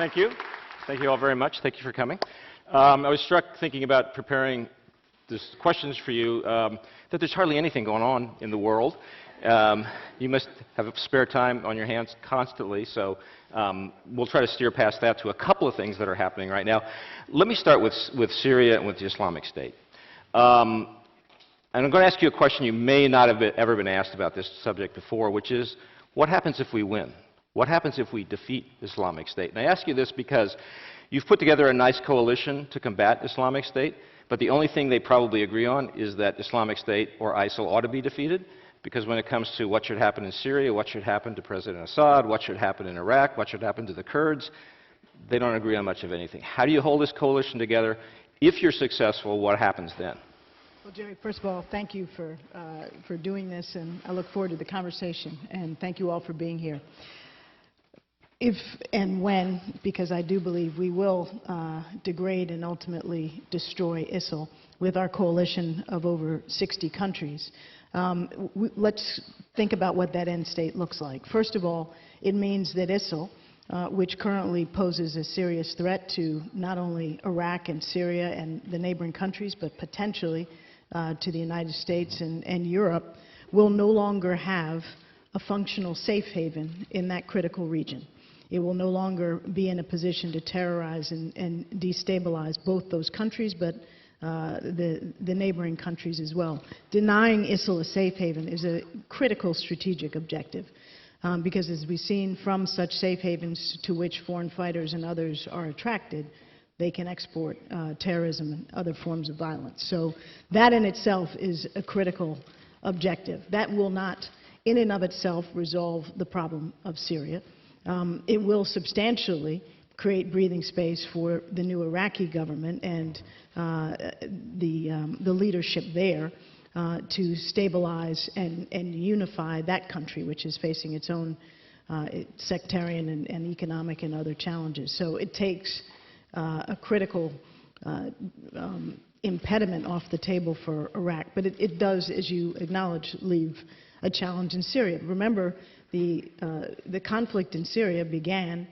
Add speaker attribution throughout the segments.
Speaker 1: Thank you. Thank you all very much. Thank you for coming. I was struck thinking about preparing these questions for you that there's hardly anything going on in the world. You must have spare time on your hands constantly, so we'll try to steer past that to a couple of things that are happening right now. Let me start with Syria and with the Islamic State. And I'm going to ask you a question you may not have ever been asked about this subject before, which is, what happens if we win? What happens if we defeat Islamic State? And I ask you this because you've put together a nice coalition to combat Islamic State, but the only thing they probably agree on is that Islamic State or ISIL ought to be defeated, because when it comes to what should happen in Syria, what should happen to President Assad, what should happen in Iraq, what should happen to the Kurds, they don't agree on much of anything. How do you hold this coalition together? If you're successful, what happens then?
Speaker 2: Well, Jerry, first of all, thank you for doing this, and I look forward to the conversation, and thank you all for being here. If and when, because I do believe we will degrade and ultimately destroy ISIL with our coalition of over 60 countries, let's think about what that end state looks like. First of all, it means that ISIL, which currently poses a serious threat to not only Iraq and Syria and the neighboring countries, but potentially to the United States and Europe, will no longer have a functional safe haven in that critical region. It will no longer be in a position to terrorize and destabilize both those countries, but the neighboring countries as well. Denying ISIL a safe haven is a critical strategic objective, because as we've seen from such safe havens to which foreign fighters and others are attracted, they can export terrorism and other forms of violence. So that in itself is a critical objective. That will not, in and of itself, resolve the problem of Syria. It will substantially create breathing space for the new Iraqi government and the leadership there to stabilize and unify that country, which is facing its own sectarian and economic and other challenges. So it takes a critical impediment off the table for Iraq. But it does, as you acknowledge, leave a challenge in Syria. Remember, the conflict in Syria began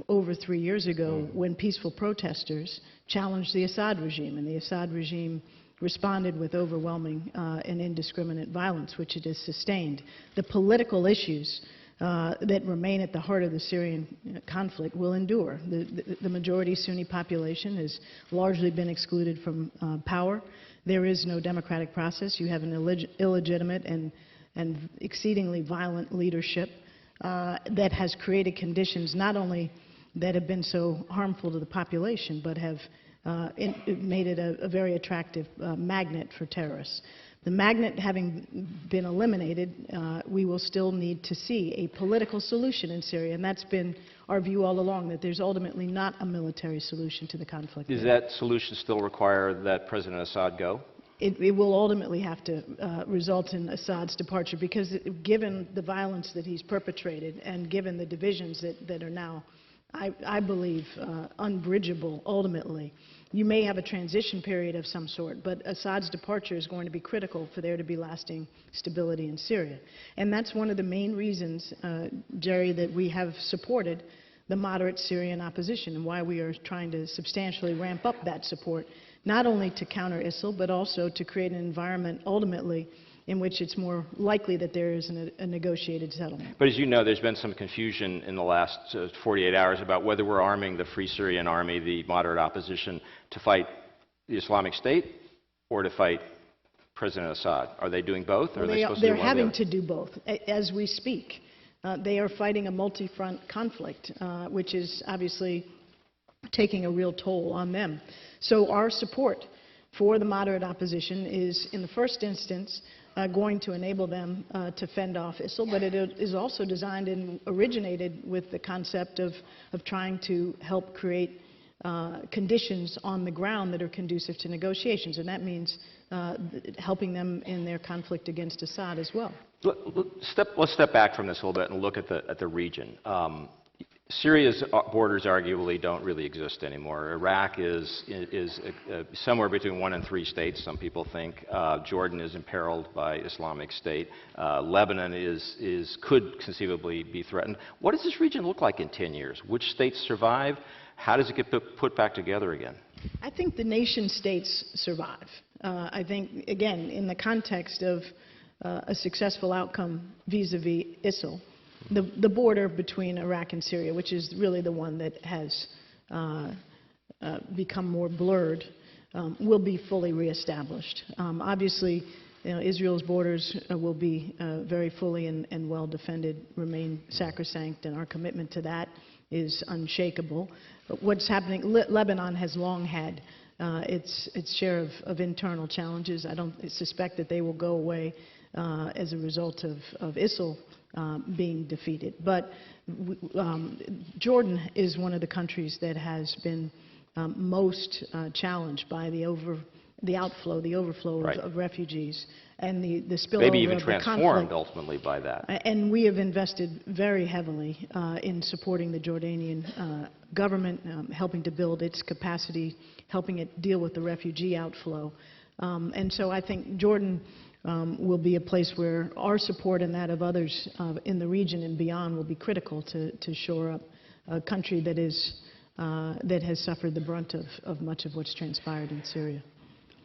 Speaker 2: over 3 years ago when peaceful protesters challenged the Assad regime, and the Assad regime responded with overwhelming and indiscriminate violence, which it has sustained. The political issues that remain at the heart of the Syrian conflict will endure. The majority Sunni population has largely been excluded from power. There is no democratic process. You have an illegitimate and exceedingly violent leadership that has created conditions not only that have been so harmful to the population, but have made it a very attractive magnet for terrorists. The magnet having been eliminated, we will still need to see a political solution in Syria, and that's been our view all along, that there's ultimately not a military solution to the conflict.
Speaker 1: Does that solution still require that President Assad go?
Speaker 2: It will ultimately have to result in Assad's departure, because given the violence that he's perpetrated and given the divisions that are now, I believe, unbridgeable ultimately, you may have a transition period of some sort, but Assad's departure is going to be critical for there to be lasting stability in Syria. And that's one of the main reasons, Jerry, that we have supported the moderate Syrian opposition and why we are trying to substantially ramp up that support, not only to counter ISIL, but also to create an environment ultimately in which it's more likely that there is a negotiated settlement.
Speaker 1: But as you know, there's been some confusion in the last 48 hours about whether we're arming the Free Syrian Army, the moderate opposition, to fight the Islamic State or to fight President Assad. Are they doing both, or are they supposed to do one or the other?
Speaker 2: They're having to do both as we speak. They are fighting a multi-front conflict, which is obviously taking a real toll on them. So our support for the moderate opposition is, in the first instance, going to enable them to fend off ISIL, but it is also designed and originated with the concept of trying to help create conditions on the ground that are conducive to negotiations, and that means helping them in their conflict against Assad as well.
Speaker 1: Let's step back from this a little bit and look at the region. Syria's borders arguably don't really exist anymore. Iraq is somewhere between 1 and 3 states, some people think. Jordan is imperiled by Islamic State. Lebanon could conceivably be threatened. What does this region look like in 10 years? Which states survive? How does it get put back together again?
Speaker 2: I think the nation states survive. I think, again, in the context of a successful outcome vis-a-vis ISIL, the border between Iraq and Syria, which is really the one that has become more blurred, will be fully reestablished. Obviously, Israel's borders will be very fully and well defended, remain sacrosanct, and our commitment to that is unshakable. But what's happening, Lebanon has long had its share of internal challenges. I don't suspect that they will go away as a result of ISIL being defeated. But Jordan is one of the countries that has been most challenged by the overflow
Speaker 1: right.
Speaker 2: of refugees and the spillover
Speaker 1: maybe even
Speaker 2: of the
Speaker 1: transformed
Speaker 2: conflict.
Speaker 1: Ultimately by that.
Speaker 2: And we have invested very heavily in supporting the Jordanian government, helping to build its capacity, helping it deal with the refugee outflow. And so I think Jordan will be a place where our support and that of others in the region and beyond will be critical to shore up a country that has suffered the brunt of much of what's transpired in Syria.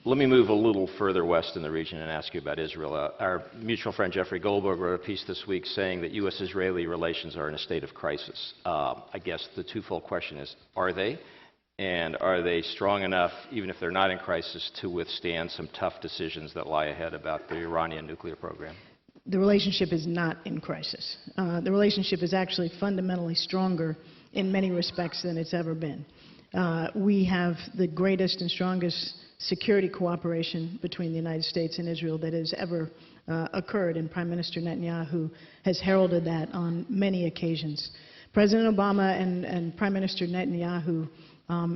Speaker 1: Let me move a little further west in the region and ask you about Israel. Our mutual friend Jeffrey Goldberg wrote a piece this week saying that U.S.-Israeli relations are in a state of crisis. I guess the twofold question is, are they? And are they strong enough, even if they're not in crisis, to withstand some tough decisions that lie ahead about the Iranian nuclear program?
Speaker 2: The relationship is not in crisis. The relationship is actually fundamentally stronger in many respects than it's ever been. We have the greatest and strongest security cooperation between the United States and Israel that has ever occurred, and Prime Minister Netanyahu has heralded that on many occasions. President Obama and Prime Minister Netanyahu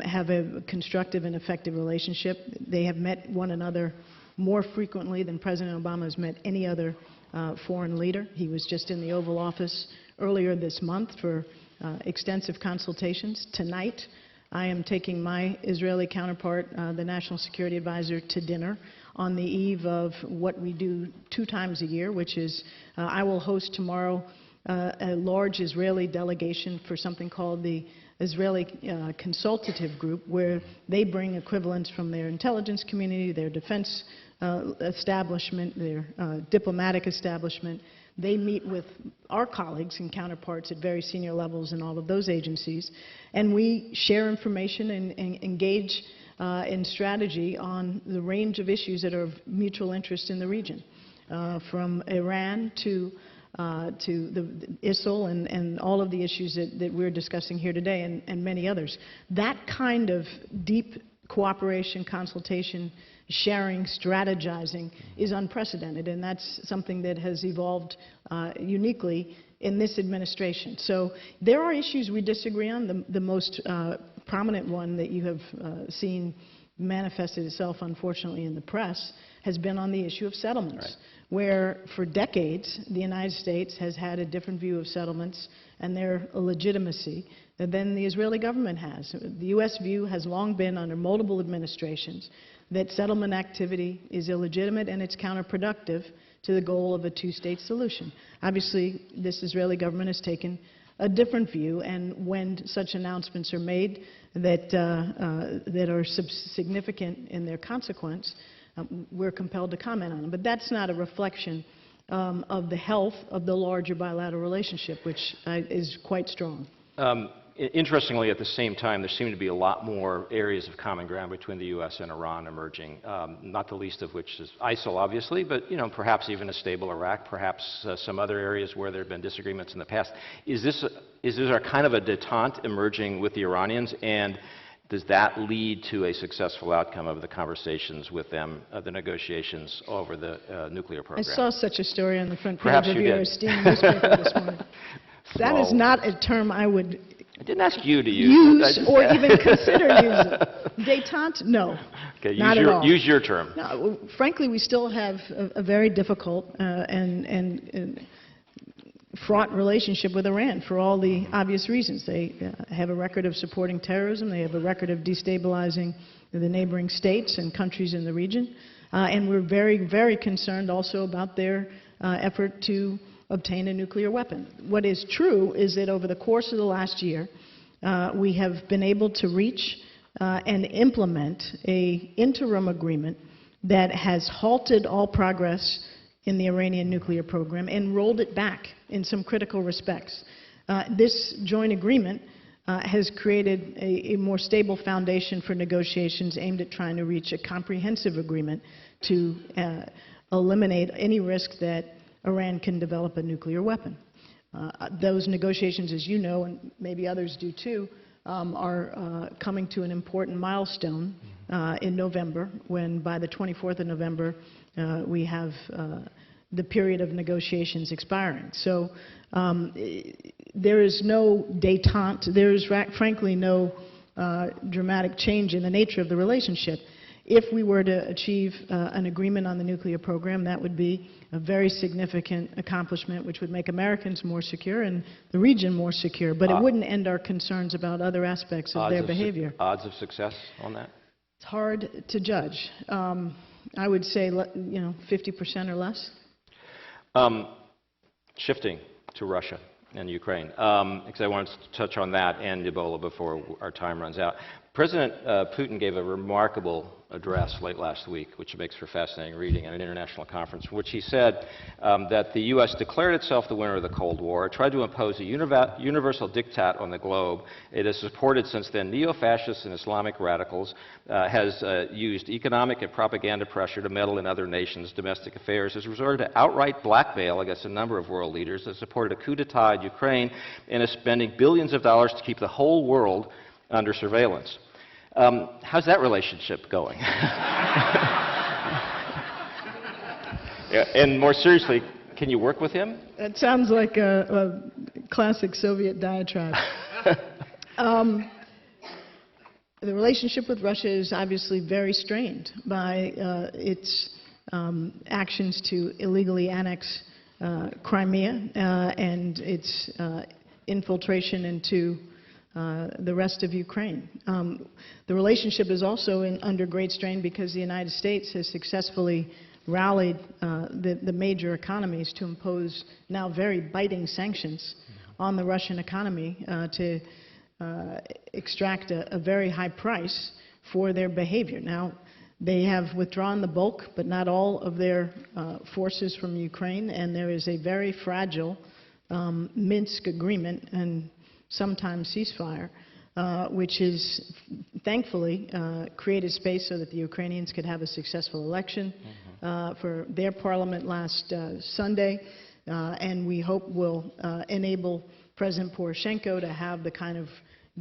Speaker 2: have a constructive and effective relationship. They have met one another more frequently than President Obama has met any other foreign leader. He was just in the Oval Office earlier this month for extensive consultations. Tonight, I am taking my Israeli counterpart, the National Security Advisor, to dinner on the eve of what we do 2 times a year, which is I will host tomorrow a large Israeli delegation for something called the Israeli Consultative Group, where they bring equivalents from their intelligence community, their defense establishment, their diplomatic establishment. They meet with our colleagues and counterparts at very senior levels in all of those agencies, and we share information and engage in strategy on the range of issues that are of mutual interest in the region, from Iran to the ISIL and all of the issues that we're discussing here today and many others. That kind of deep cooperation, consultation, sharing, strategizing is unprecedented, and that's something that has evolved uniquely in this administration. So there are issues we disagree on. The most prominent one that you have seen manifested itself, unfortunately, in the press has been on the issue of settlements, right, where for decades the United States has had a different view of settlements and their legitimacy than the Israeli government has. The U.S. view has long been, under multiple administrations, that settlement activity is illegitimate and it's counterproductive to the goal of a 2-state solution. Obviously, this Israeli government has taken a different view, and when such announcements are made that are significant in their consequence, we're compelled to comment on them. But that's not a reflection of the health of the larger bilateral relationship, which is quite strong.
Speaker 1: Interestingly, at the same time, there seem to be a lot more areas of common ground between the U.S. and Iran emerging, not the least of which is ISIL, obviously, but perhaps even a stable Iraq, perhaps some other areas where there have been disagreements in the past. Is this a kind of a détente emerging with the Iranians, and does that lead to a successful outcome of the conversations with them, the negotiations over the nuclear program?
Speaker 2: I saw such a story on the front page
Speaker 1: Perhaps
Speaker 2: of
Speaker 1: you
Speaker 2: your
Speaker 1: did.
Speaker 2: esteemed newspaper this morning. That is not a term I would
Speaker 1: I didn't ask you to use
Speaker 2: or even consider using. Détente? No.
Speaker 1: Okay,
Speaker 2: not at all.
Speaker 1: Use your term.
Speaker 2: No, frankly, we still have a very difficult and fraught relationship with Iran for all the obvious reasons. They have a record of supporting terrorism. They have a record of destabilizing the neighboring states and countries in the region. And we're very, very concerned also about their effort to obtain a nuclear weapon. What is true is that over the course of the last year, we have been able to reach and implement an interim agreement that has halted all progress in the Iranian nuclear program and rolled it back in some critical respects. This joint agreement has created a more stable foundation for negotiations aimed at trying to reach a comprehensive agreement to eliminate any risk that Iran can develop a nuclear weapon. Those negotiations, as you know, and maybe others do too, are coming to an important milestone in November, when by the 24th of November we have the period of negotiations expiring. So there is no détente, there is frankly no dramatic change in the nature of the relationship. If we were to achieve an agreement on the nuclear program, that would be a very significant accomplishment, which would make Americans more secure and the region more secure. But it wouldn't end our concerns about other aspects of their behavior.
Speaker 1: Odds of success on that?
Speaker 2: It's hard to judge. I would say, 50% or less.
Speaker 1: Shifting to Russia and Ukraine, because I wanted to touch on that and Ebola before our time runs out. President Putin gave a remarkable address late last week, which makes for fascinating reading, at an international conference, in which he said that the U.S. declared itself the winner of the Cold War, tried to impose a universal diktat on the globe. It has supported since then neo-fascists and Islamic radicals, has used economic and propaganda pressure to meddle in other nations' domestic affairs, has resorted to outright blackmail against a number of world leaders, has supported a coup d'etat in Ukraine, and is spending billions of dollars to keep the whole world under surveillance. How's that relationship going? And more seriously, can you work with him?
Speaker 2: That sounds like a classic Soviet diatribe. The relationship with Russia is obviously very strained by its actions to illegally annex Crimea and its infiltration into the rest of Ukraine. The relationship is also under great strain because the United States has successfully rallied the major economies to impose now very biting sanctions on the Russian economy to extract a very high price for their behavior. Now, they have withdrawn the bulk, but not all of their forces from Ukraine, and there is a very fragile Minsk agreement and sometimes ceasefire, which is thankfully created space so that the Ukrainians could have a successful election for their parliament last Sunday, and we hope will enable President Poroshenko to have the kind of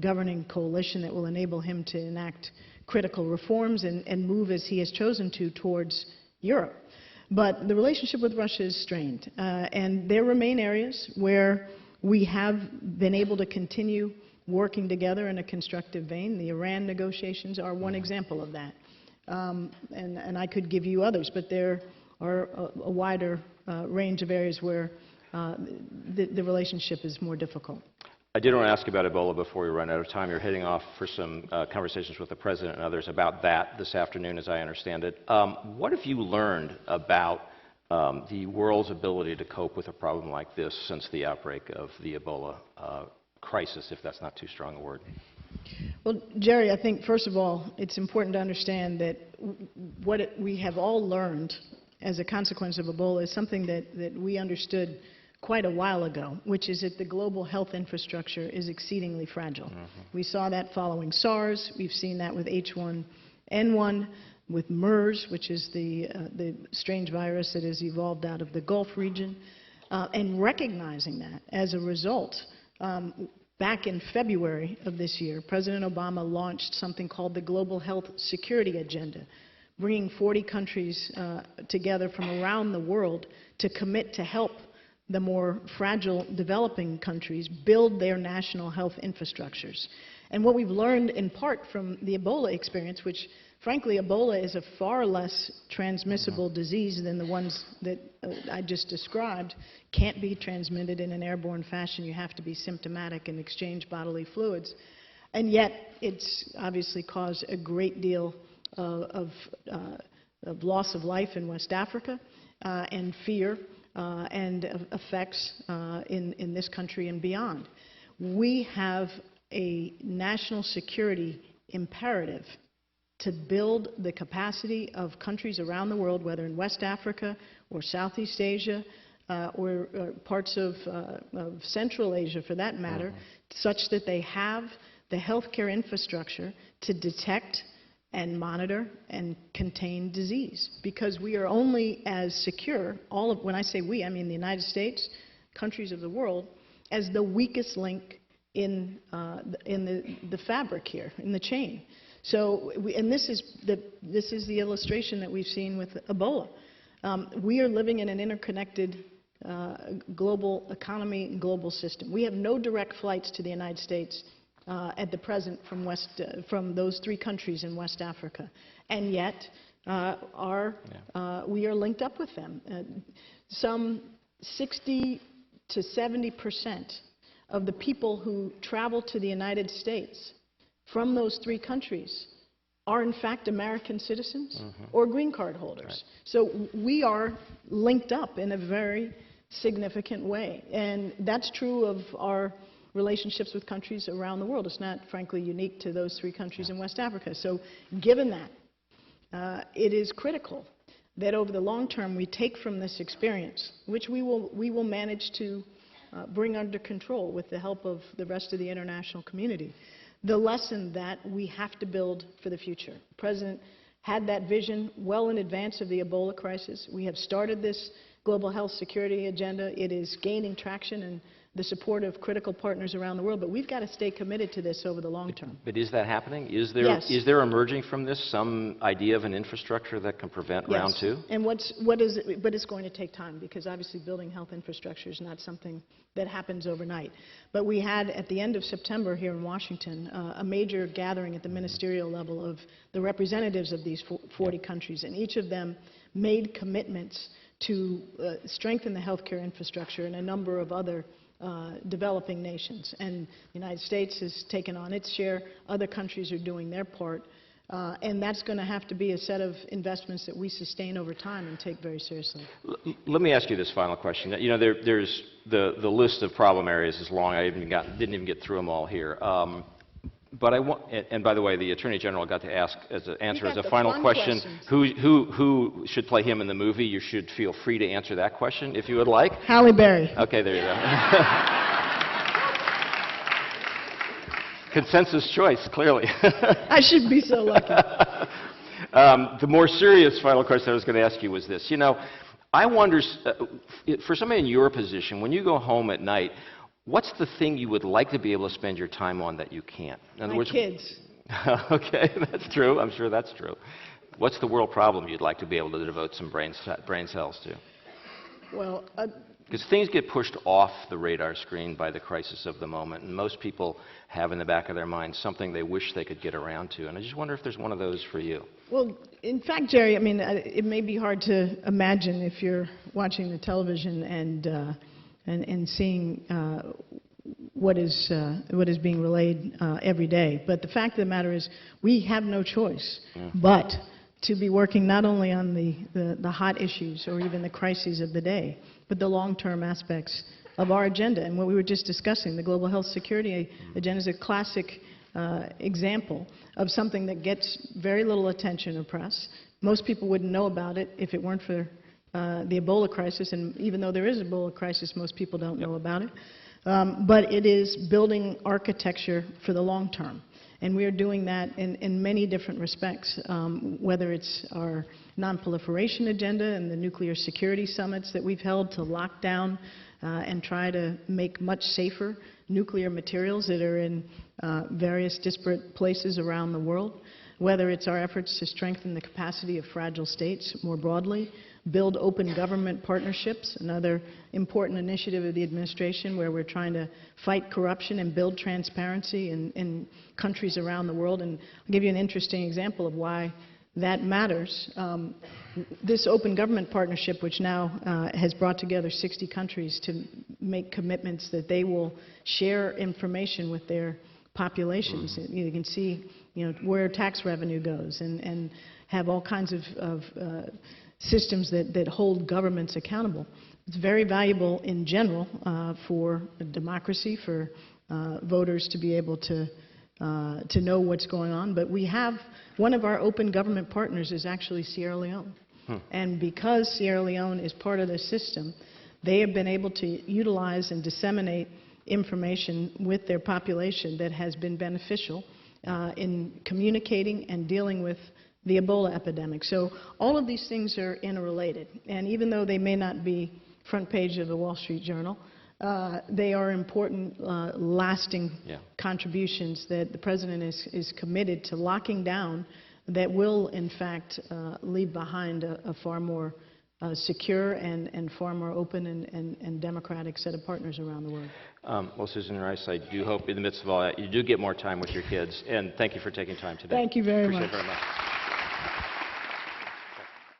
Speaker 2: governing coalition that will enable him to enact critical reforms and move, as he has chosen to, towards Europe. But the relationship with Russia is strained, and there remain areas where we have been able to continue working together in a constructive vein. The Iran negotiations are one example of that. And I could give you others, but there are a wider range of areas where the relationship is more difficult.
Speaker 1: I did want to ask about Ebola before we run out of time. You're heading off for some conversations with the President and others about that this afternoon, as I understand it. What have you learned about the world's ability to cope with a problem like this since the outbreak of the Ebola crisis, if that's not too strong a word?
Speaker 2: Well, Jerry, I think, first of all, it's important to understand that what we have all learned as a consequence of Ebola is something that we understood quite a while ago, which is that the global health infrastructure is exceedingly fragile. We saw that following SARS. We've seen that with H1N1, with MERS, which is the strange virus that has evolved out of the Gulf region. And recognizing that, as a result, back in February of this year, President Obama launched something called the Global Health Security Agenda, bringing 40 countries together from around the world to commit to help the more fragile developing countries build their national health infrastructures. And what we've learned in part from the Ebola experience, which frankly, Ebola is a far less transmissible disease than the ones that I just described. Can't be transmitted in an airborne fashion. You have to be symptomatic and exchange bodily fluids. And yet, it's obviously caused a great deal of loss of life in West Africa and fear and effects in this country and beyond. We have a national security imperative to build the capacity of countries around the world, whether in West Africa or Southeast Asia or parts of Central Asia for that matter, such that they have the healthcare infrastructure to detect and monitor and contain disease. Because we are only as secure, when I say we, I mean the United States, countries of the world, as the weakest link in the fabric here, in the chain. So, and this is the illustration that we've seen with Ebola. We are living in an interconnected global economy and global system. We have no direct flights to the United States at the present from those 3 countries in West Africa, and yet we are linked up with them. Some 60 to 70% of the people who travel to the United States from those 3 countries are in fact American citizens or green card holders. So we are linked up in a very significant way, and that's true of our relationships with countries around the world. It's not, frankly, unique to those 3 countries in West Africa. So given that, it is critical that over the long term we take from this experience, which we will manage to bring under control with the help of the rest of the international community, the lesson that we have to build for the future. The President had that vision well in advance of the Ebola crisis. We have started this global health security agenda. It is gaining traction and the support of critical partners around the world, but we've got to stay committed to this over the long term.
Speaker 1: But is that happening? Is there emerging from this some idea of an infrastructure that can prevent round 2?
Speaker 2: And but it's going to take time, because obviously building health infrastructure is not something that happens overnight. But we had at the end of September here in Washington a major gathering at the ministerial level of the representatives of these 40 countries, and each of them made commitments to strengthen the healthcare infrastructure and a number of other developing nations. And the United States has taken on its share. Other countries are doing their part. And that's going to have to be a set of investments that we sustain over time and take very seriously.
Speaker 1: Let me ask you this final question. You know, there's the list of problem areas is long. I didn't even get through them all here. But I want, and by the way, the Attorney General got to answer as a final question who should play him in the movie. You should feel free to answer that question if you would like.
Speaker 2: Halle Berry.
Speaker 1: Okay, there you go. Consensus choice, clearly.
Speaker 2: I should be so lucky.
Speaker 1: The more serious final question I was going to ask you was this. You know, I wonder, for somebody in your position, when you go home at night, what's the thing you would like to be able to spend your time on that you can't? In other words,
Speaker 2: kids.
Speaker 1: Okay, that's true. I'm sure that's true. What's the world problem you'd like to be able to devote some brain cells to?
Speaker 2: Well,
Speaker 1: because things get pushed off the radar screen by the crisis of the moment, and most people have in the back of their minds something they wish they could get around to. And I just wonder if there's one of those for you.
Speaker 2: Well, in fact, Jerry, I mean, it may be hard to imagine if you're watching the television and seeing what is being relayed every day. But the fact of the matter is, we have no choice but to be working not only on the hot issues or even the crises of the day, but the long-term aspects of our agenda. And what we were just discussing, the global health security agenda, is a classic example of something that gets very little attention or press. Most people wouldn't know about it if it weren't for the Ebola crisis, and even though there is an Ebola crisis, most people don't know about it. But it is building architecture for the long term. And we are doing that in many different respects, whether it's our non-proliferation agenda and the nuclear security summits that we've held to lock down and try to make much safer nuclear materials that are in various disparate places around the world, whether it's our efforts to strengthen the capacity of fragile states more broadly, build open government partnerships, another important initiative of the administration where we're trying to fight corruption and build transparency in countries around the world. And I'll give you an interesting example of why that matters. This open government partnership, which now has brought together 60 countries to make commitments that they will share information with their populations. You can see, where tax revenue goes, and have all kinds of systems that hold governments accountable. It's very valuable in general for democracy, for voters to be able to know what's going on. But we have, one of our open government partners is actually Sierra Leone. And because Sierra Leone is part of this system, they have been able to utilize and disseminate information with their population that has been beneficial in communicating and dealing with the Ebola epidemic. So all of these things are interrelated. And even though they may not be front page of the Wall Street Journal, they are important, lasting contributions that the President is committed to locking down, that will, in fact, leave behind a far more secure and far more open and democratic set of partners around the world.
Speaker 1: Well, Susan Rice, I do hope in the midst of all that you do get more time with your kids. And thank you for taking time today.
Speaker 2: Thank you very much.
Speaker 1: Appreciate it very much.